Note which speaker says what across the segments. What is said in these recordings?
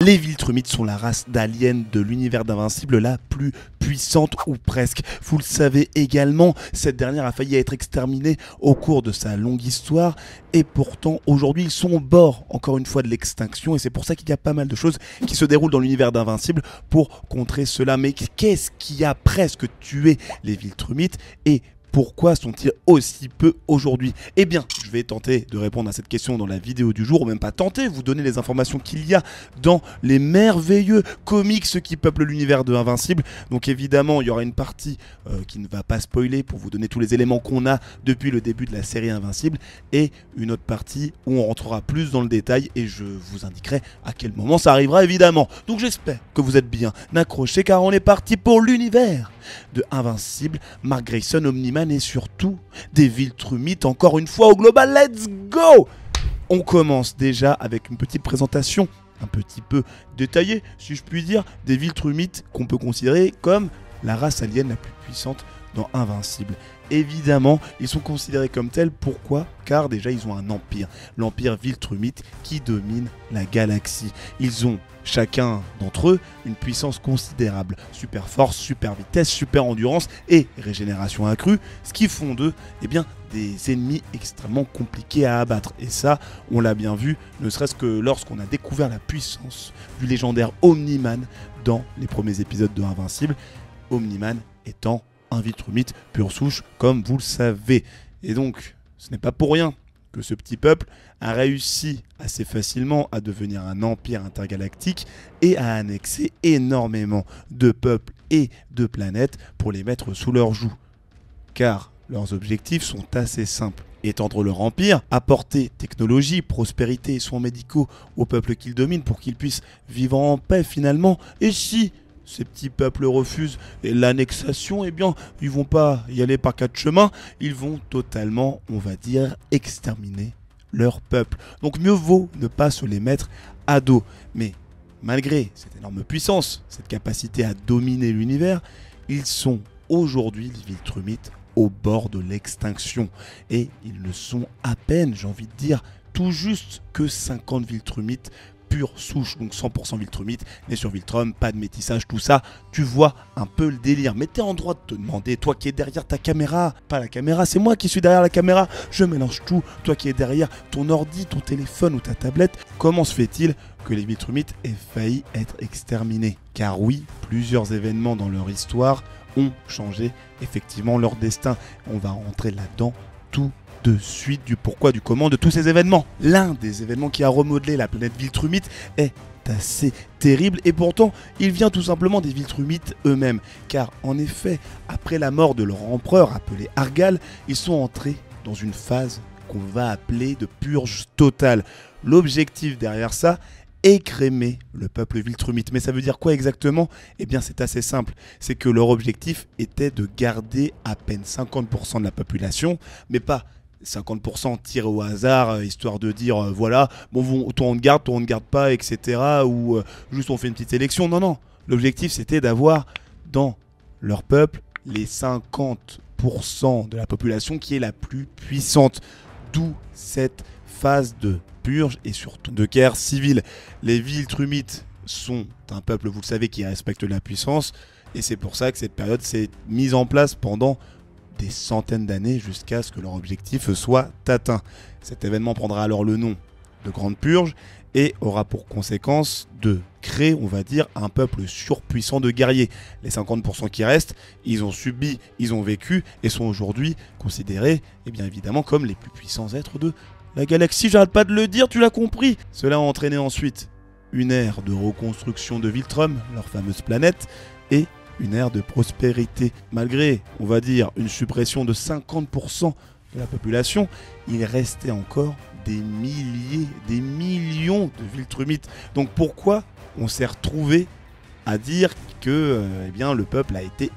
Speaker 1: Les Viltrumites sont la race d'aliens de l'univers d'Invincible la plus puissante ou presque. Vous le savez également, cette dernière a failli être exterminée au cours de sa longue histoire et pourtant aujourd'hui ils sont au bord encore une fois de l'extinction et c'est pour ça qu'il y a pas mal de choses qui se déroulent dans l'univers d'Invincible pour contrer cela. Mais qu'est-ce qui a presque tué les Viltrumites et pourquoi sont-ils aussi peu aujourd'hui? Eh bien, je vais tenter de répondre à cette question dans la vidéo du jour, ou même pas tenter, vous donner les informations qu'il y a dans les merveilleux comics qui peuplent l'univers de Invincible. Donc évidemment, il y aura une partie qui ne va pas spoiler pour vous donner tous les éléments qu'on a depuis le début de la série Invincible, et une autre partie où on rentrera plus dans le détail et je vous indiquerai à quel moment ça arrivera évidemment. Donc j'espère que vous êtes bien accrochés car on est parti pour l'univers de Invincible, Mark Grayson, Omni-Man et surtout des Viltrumites encore une fois au global. Let's go! On commence déjà avec une petite présentation un petit peu détaillée, si je puis dire, des Viltrumites qu'on peut considérer comme la race alien la plus puissante dans Invincible. Évidemment, ils sont considérés comme tels. Pourquoi? Car déjà, ils ont un empire. L'empire Viltrumite qui domine la galaxie. Ils ont chacun d'entre eux une puissance considérable. Super force, super vitesse, super endurance et régénération accrue. Ce qui font d'eux, eh bien, des ennemis extrêmement compliqués à abattre. Et ça, on l'a bien vu, ne serait-ce que lorsqu'on a découvert la puissance du légendaire Omni-Man dans les premiers épisodes de Invincible. Omni-Man étant un Viltrumite pure souche, comme vous le savez. Et donc, ce n'est pas pour rien que ce petit peuple a réussi assez facilement à devenir un empire intergalactique et à annexer énormément de peuples et de planètes pour les mettre sous leur joug. Car leurs objectifs sont assez simples. Étendre leur empire, apporter technologie, prospérité et soins médicaux aux peuples qu'ils dominent pour qu'ils puissent vivre en paix finalement. Et si ces petits peuples refusent l'annexation, eh bien, ils vont pas y aller par quatre chemins, ils vont totalement, on va dire, exterminer leur peuple. Donc mieux vaut ne pas se les mettre à dos. Mais malgré cette énorme puissance, cette capacité à dominer l'univers, ils sont aujourd'hui, les Viltrumites, au bord de l'extinction. Et ils ne sont à peine, j'ai envie de dire, tout juste que 50 Viltrumites pure souche, donc 100% Viltrumite, né sur Viltrum, pas de métissage, tout ça, tu vois un peu le délire. Mais t'es en droit de te demander, toi qui es derrière ta caméra, pas la caméra, c'est moi qui suis derrière la caméra, je mélange tout, toi qui es derrière ton ordi, ton téléphone ou ta tablette, comment se fait-il que les Viltrumites aient failli être exterminés? Car oui, plusieurs événements dans leur histoire ont changé effectivement leur destin. On va rentrer là-dedans tout de suite du pourquoi, du comment de tous ces événements. L'un des événements qui a remodelé la planète Viltrumite est assez terrible et pourtant il vient tout simplement des Viltrumites eux-mêmes. Car en effet, après la mort de leur empereur appelé Argal, ils sont entrés dans une phase qu'on va appeler de purge totale. L'objectif derrière ça, écrémer le peuple Viltrumite. Mais ça veut dire quoi exactement? Eh bien c'est assez simple, c'est que leur objectif était de garder à peine 50% de la population, mais pas 50% tiré au hasard, histoire de dire voilà, bon, toi on te garde pas, etc. Ou juste on fait une petite élection. Non, non. L'objectif c'était d'avoir dans leur peuple les 50% de la population qui est la plus puissante. D'où cette phase de purge et surtout de guerre civile. Les Viltrumites sont un peuple, vous le savez, qui respecte la puissance. Et c'est pour ça que cette période s'est mise en place pendant des centaines d'années jusqu'à ce que leur objectif soit atteint. Cet événement prendra alors le nom de Grande Purge et aura pour conséquence de créer, on va dire, un peuple surpuissant de guerriers. Les 50% qui restent, ils ont subi, ils ont vécu et sont aujourd'hui considérés, et bien évidemment, comme les plus puissants êtres de la galaxie. J'arrête pas de le dire, tu l'as compris. Cela a entraîné ensuite une ère de reconstruction de Viltrum, leur fameuse planète, et une ère de prospérité. Malgré, on va dire, une suppression de 50% de la population, il restait encore des milliers, des millions de Viltrumites. Donc pourquoi on s'est retrouvé à dire que eh bien, le peuple a été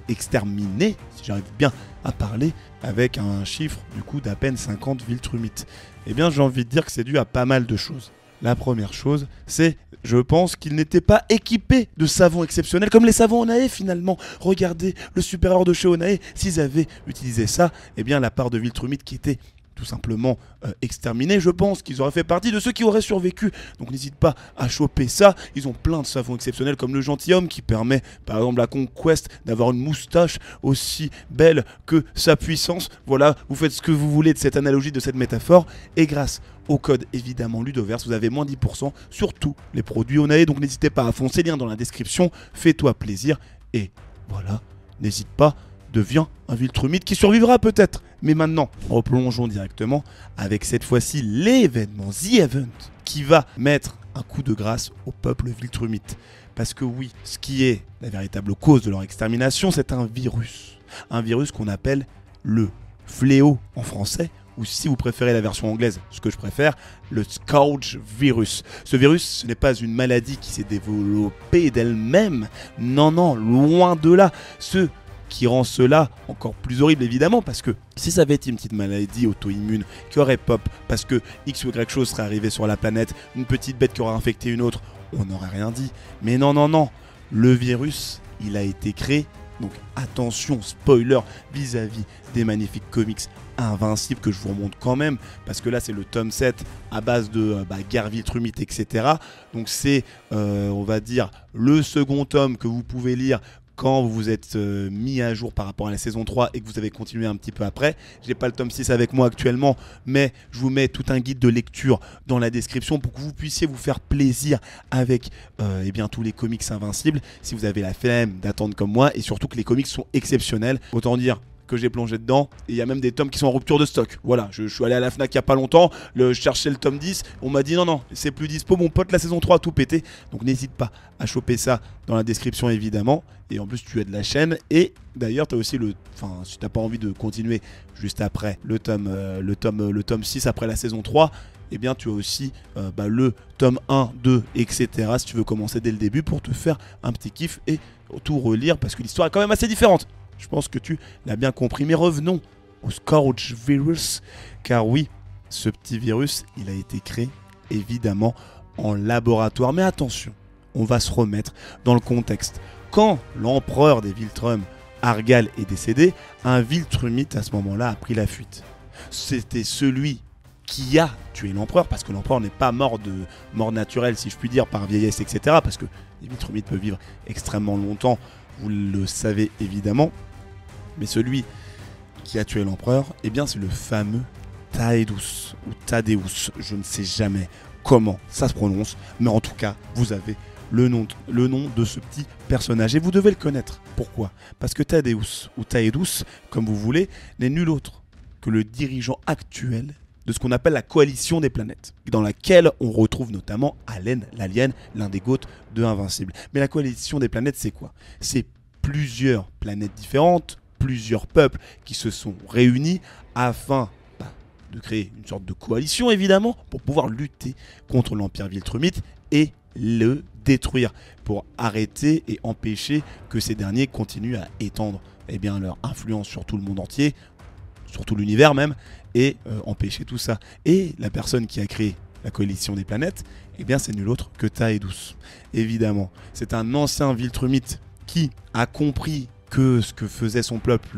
Speaker 1: exterminé, si j'arrive bien à parler, avec un chiffre du coup d'à peine 50 Viltrumites? Eh bien j'ai envie de dire que c'est dû à pas mal de choses. La première chose, c'est, je pense, qu'ils n'étaient pas équipés de savons exceptionnels, comme les savons Onae finalement. Regardez le supérieur de chez Onae, s'ils avaient utilisé ça, eh bien la part de Viltrumite qui était tout simplement exterminés. Je pense qu'ils auraient fait partie de ceux qui auraient survécu. Donc n'hésite pas à choper ça. Ils ont plein de savons exceptionnels comme le gentilhomme qui permet par exemple à Conquest d'avoir une moustache aussi belle que sa puissance. Voilà, vous faites ce que vous voulez de cette analogie, de cette métaphore. Et grâce au code évidemment Ludoverse, vous avez moins 10% sur tous les produits Onae. Donc n'hésitez pas à foncer, lien dans la description. Fais-toi plaisir. Et voilà, n'hésite pas, deviens un Viltrumite qui survivra peut-être. Mais maintenant, replongeons directement avec cette fois-ci l'événement, The Event, qui va mettre un coup de grâce au peuple Viltrumite. Parce que oui, ce qui est la véritable cause de leur extermination, c'est un virus. Un virus qu'on appelle le fléau en français, ou si vous préférez la version anglaise, ce que je préfère, le Scourge virus. Ce virus, ce n'est pas une maladie qui s'est développée d'elle-même. Non, non, loin de là. Ce qui rend cela encore plus horrible évidemment, parce que si ça avait été une petite maladie auto-immune qui aurait pop, parce que X ou Y chose serait arrivé sur la planète, une petite bête qui aurait infecté une autre, on n'aurait rien dit. Mais non, non, non, le virus, il a été créé, donc attention, spoiler, vis-à-vis des magnifiques comics Invincibles que je vous remonte quand même, parce que là c'est le tome 7 à base de guerre Viltrumite, etc. Donc c'est, on va dire, le second tome que vous pouvez lire quand vous vous êtes mis à jour par rapport à la saison 3 et que vous avez continué un petit peu après. J'ai pas le tome 6 avec moi actuellement, mais je vous mets tout un guide de lecture dans la description pour que vous puissiez vous faire plaisir avec eh bien, tous les comics Invincibles, si vous avez la flemme d'attendre comme moi, et surtout que les comics sont exceptionnels. Autant dire que j'ai plongé dedans, et il y a même des tomes qui sont en rupture de stock. Voilà, je suis allé à la Fnac il y a pas longtemps, je cherchais le tome 10, on m'a dit non, non, c'est plus dispo, mon pote, la saison 3 a tout pété. Donc n'hésite pas à choper ça dans la description évidemment, et en plus tu aides la chaîne, et d'ailleurs tu as aussi le, enfin si t'as pas envie de continuer juste après le tome 6 après la saison 3, eh bien tu as aussi le tome 1, 2, etc. si tu veux commencer dès le début pour te faire un petit kiff et tout relire, parce que l'histoire est quand même assez différente. Je pense que tu l'as bien compris, mais revenons au Scourge Virus, car oui, ce petit virus, il a été créé évidemment en laboratoire. Mais attention, on va se remettre dans le contexte. Quand l'empereur des Viltrum, Argal, est décédé, un Viltrumite à ce moment-là a pris la fuite. C'était celui qui a tué l'empereur, parce que l'empereur n'est pas mort de mort naturelle, si je puis dire, par vieillesse, etc. Parce que les Viltrumites peuvent vivre extrêmement longtemps, vous le savez évidemment. Mais celui qui a tué l'empereur, eh bien c'est le fameux Taedus ou Tadeus. Je ne sais jamais comment ça se prononce, mais en tout cas, vous avez le nom de ce petit personnage et vous devez le connaître. Pourquoi? Parce que Tadeus ou Taedus, comme vous voulez, n'est nul autre que le dirigeant actuel de ce qu'on appelle la coalition des planètes, dans laquelle on retrouve notamment Allen, l'alien, l'un des Goths de Invincible. Mais la coalition des planètes, c'est quoi? C'est plusieurs planètes différentes, plusieurs peuples qui se sont réunis afin de créer une sorte de coalition évidemment pour pouvoir lutter contre l'Empire Viltrumite et le détruire, pour arrêter et empêcher que ces derniers continuent à étendre leur influence sur tout le monde entier, sur tout l'univers même, et empêcher tout ça. Et la personne qui a créé la coalition des planètes, c'est nul autre que Taedus. Évidemment, c'est un ancien Viltrumite qui a compris que ce que faisait son peuple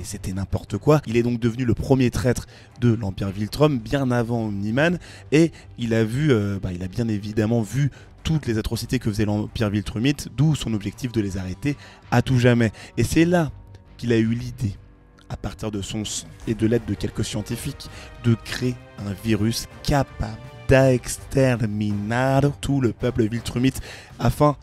Speaker 1: c'était n'importe quoi. Il est donc devenu le premier traître de l'Empire Viltrum bien avant Omniman, et il a bien évidemment vu toutes les atrocités que faisait l'Empire Viltrumite, d'où son objectif de les arrêter à tout jamais. Et c'est là qu'il a eu l'idée, à partir de son sang et de l'aide de quelques scientifiques, de créer un virus capable d'exterminer tout le peuple Viltrumite afin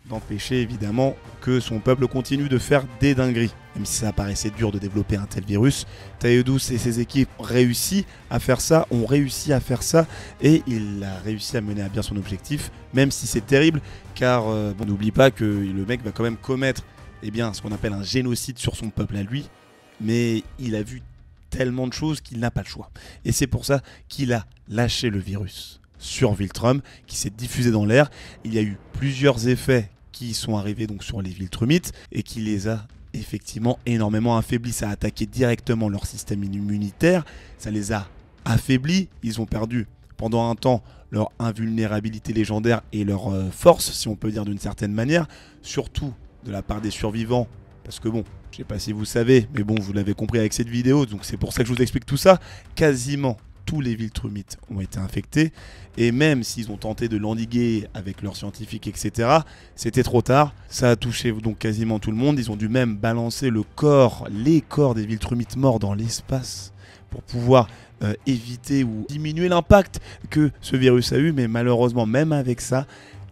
Speaker 1: d'empêcher évidemment que son peuple continue de faire des dingueries. Même si ça paraissait dur de développer un tel virus, Taedus et ses équipes ont réussi à faire ça, et il a réussi à mener à bien son objectif, même si c'est terrible, car n'oublie pas que le mec va quand même commettre ce qu'on appelle un génocide sur son peuple à lui, mais il a vu tellement de choses qu'il n'a pas le choix. Et c'est pour ça qu'il a lâché le virus sur Viltrum, qui s'est diffusé dans l'air. Il y a eu plusieurs effets qui sont arrivés donc sur les Viltrumites et qui les a effectivement énormément affaiblis. Ça a attaqué directement leur système immunitaire, ça les a affaiblis, ils ont perdu pendant un temps leur invulnérabilité légendaire et leur force, si on peut dire d'une certaine manière, surtout de la part des survivants, Parce que bon, je sais pas si vous savez, mais bon, vous l'avez compris avec cette vidéo, donc c'est pour ça que je vous explique tout ça. Quasiment tous les Viltrumites ont été infectés, et même s'ils ont tenté de l'endiguer avec leurs scientifiques, etc., c'était trop tard. Ça a touché donc quasiment tout le monde. Ils ont dû même balancer les corps des Viltrumites morts dans l'espace pour pouvoir éviter ou diminuer l'impact que ce virus a eu. Mais malheureusement, même avec ça,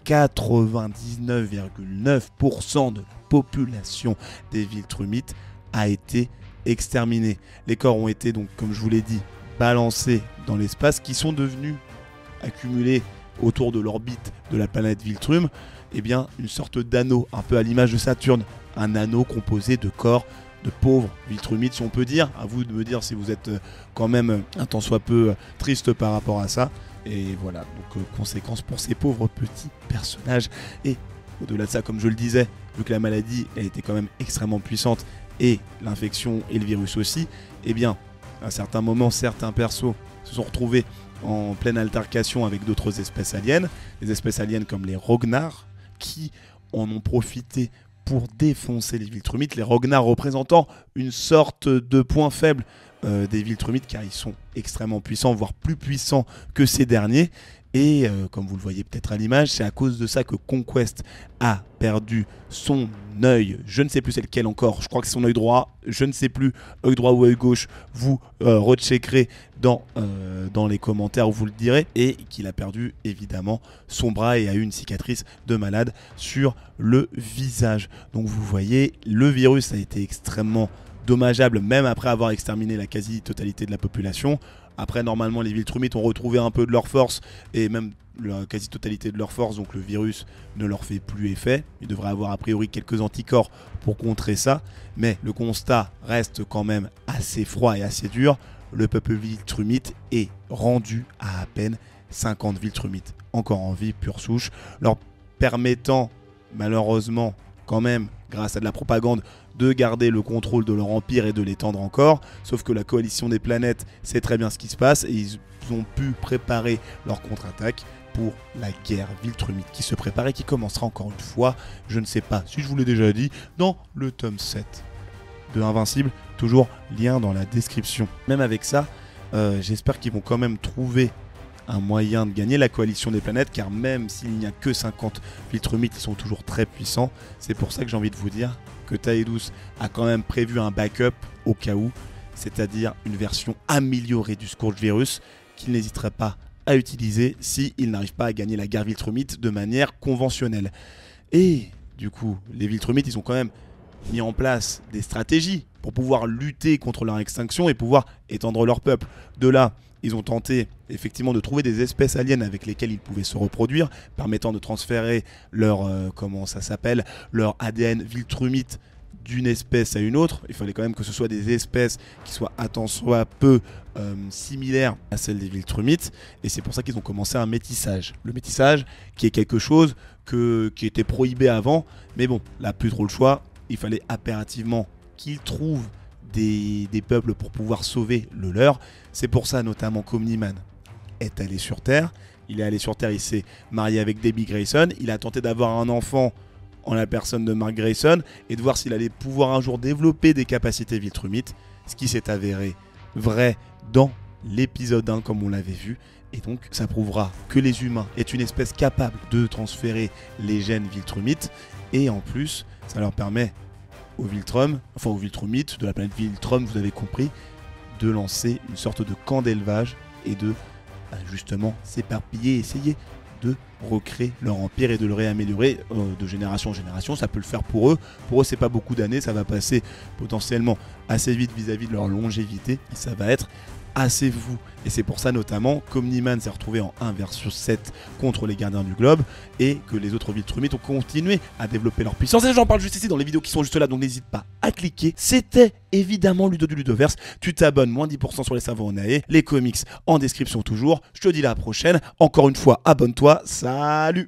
Speaker 1: 99,9% de la population des Viltrumites a été exterminée. Les corps ont été donc, comme je vous l'ai dit, balancés dans l'espace, qui sont devenus accumulés autour de l'orbite de la planète Viltrum, et bien une sorte d'anneau, un peu à l'image de Saturne, un anneau composé de corps de pauvres Viltrumites, si on peut dire. À vous de me dire si vous êtes quand même un tant soit peu triste par rapport à ça. Et voilà, donc conséquence pour ces pauvres petits personnages. Et au-delà de ça, comme je le disais, vu que la maladie elle était quand même extrêmement puissante, et l'infection et le virus aussi, et bien à un certain moment, certains persos se sont retrouvés en pleine altercation avec d'autres espèces aliens, des espèces aliens comme les Rognar, qui en ont profité pour défoncer les Viltrumites. Les Rognar représentant une sorte de point faible des Viltrumites, car ils sont extrêmement puissants, voire plus puissants que ces derniers. Et comme vous le voyez peut-être à l'image, c'est à cause de ça que Conquest a perdu son œil. Je ne sais plus c'est lequel encore, je crois que c'est son œil droit, je ne sais plus, œil droit ou œil gauche, vous recheckerez dans les commentaires où vous le direz. Et qu'il a perdu évidemment son bras et a eu une cicatrice de malade sur le visage. Donc vous voyez, le virus a été extrêmement dommageable, même après avoir exterminé la quasi-totalité de la population. Après, normalement, les Viltrumites ont retrouvé un peu de leur force, et même la quasi-totalité de leur force, donc le virus ne leur fait plus effet. Ils devraient avoir a priori quelques anticorps pour contrer ça, mais le constat reste quand même assez froid et assez dur. Le peuple Viltrumite est rendu à peine 50 Viltrumites encore en vie, pure souche, leur permettant malheureusement quand même, grâce à de la propagande, de garder le contrôle de leur empire et de l'étendre encore. Sauf que la coalition des planètes sait très bien ce qui se passe, et ils ont pu préparer leur contre-attaque pour la guerre Viltrumite qui se prépare et qui commencera encore une fois, je ne sais pas si je vous l'ai déjà dit, dans le tome 7 de Invincible. Toujours lien dans la description. Même avec ça, j'espère qu'ils vont quand même trouver un moyen de gagner la coalition des planètes, car même s'il n'y a que 50 Viltrumites, ils sont toujours très puissants. C'est pour ça que j'ai envie de vous dire que Taedus a quand même prévu un backup au cas où, c'est-à-dire une version améliorée du Scourge Virus qu'il n'hésiterait pas à utiliser s'il n'arrive pas à gagner la guerre Viltrumite de manière conventionnelle. Et du coup, les Viltrumites, ils ont quand même mis en place des stratégies pour pouvoir lutter contre leur extinction et pouvoir étendre leur peuple. De là, ils ont tenté effectivement de trouver des espèces aliens avec lesquelles ils pouvaient se reproduire, permettant de transférer leur, leur ADN Viltrumite d'une espèce à une autre. Il fallait quand même que ce soit des espèces qui soient à tant soit peu similaires à celles des Viltrumites, et c'est pour ça qu'ils ont commencé un métissage. Le métissage qui est quelque chose qui était prohibé avant, mais bon, là plus trop le choix, il fallait impérativement qu'ils trouvent des peuples pour pouvoir sauver le leur. C'est pour ça notamment qu'Omni-Man est allé sur Terre. Il est allé sur Terre, il s'est marié avec Debbie Grayson. Il a tenté d'avoir un enfant en la personne de Mark Grayson et de voir s'il allait pouvoir un jour développer des capacités Viltrumites, ce qui s'est avéré vrai dans l'épisode 1 comme on l'avait vu. Et donc ça prouvera que les humains est une espèce capable de transférer les gènes Viltrumites, et en plus ça leur permet aux Viltrumites de la planète Viltrum, vous avez compris, de lancer une sorte de camp d'élevage et de justement s'éparpiller, essayer de recréer leur empire et de le réaméliorer de génération en génération. Ça peut le faire pour eux. Pour eux, c'est pas beaucoup d'années, ça va passer potentiellement assez vite vis-à-vis de leur longévité, et ça va être assez fou. Et c'est pour ça notamment qu'Omni-Man s'est retrouvé en 1 versus 7 contre les gardiens du globe, et que les autres Viltrumites ont continué à développer leur puissance. Et j'en parle juste ici dans les vidéos qui sont juste là, donc n'hésite pas à cliquer. C'était évidemment Ludo du Ludoverse. Tu t'abonnes, moins 10% sur les savants Onae, les comics en description toujours. Je te dis à la prochaine. Encore une fois, abonne-toi. Salut!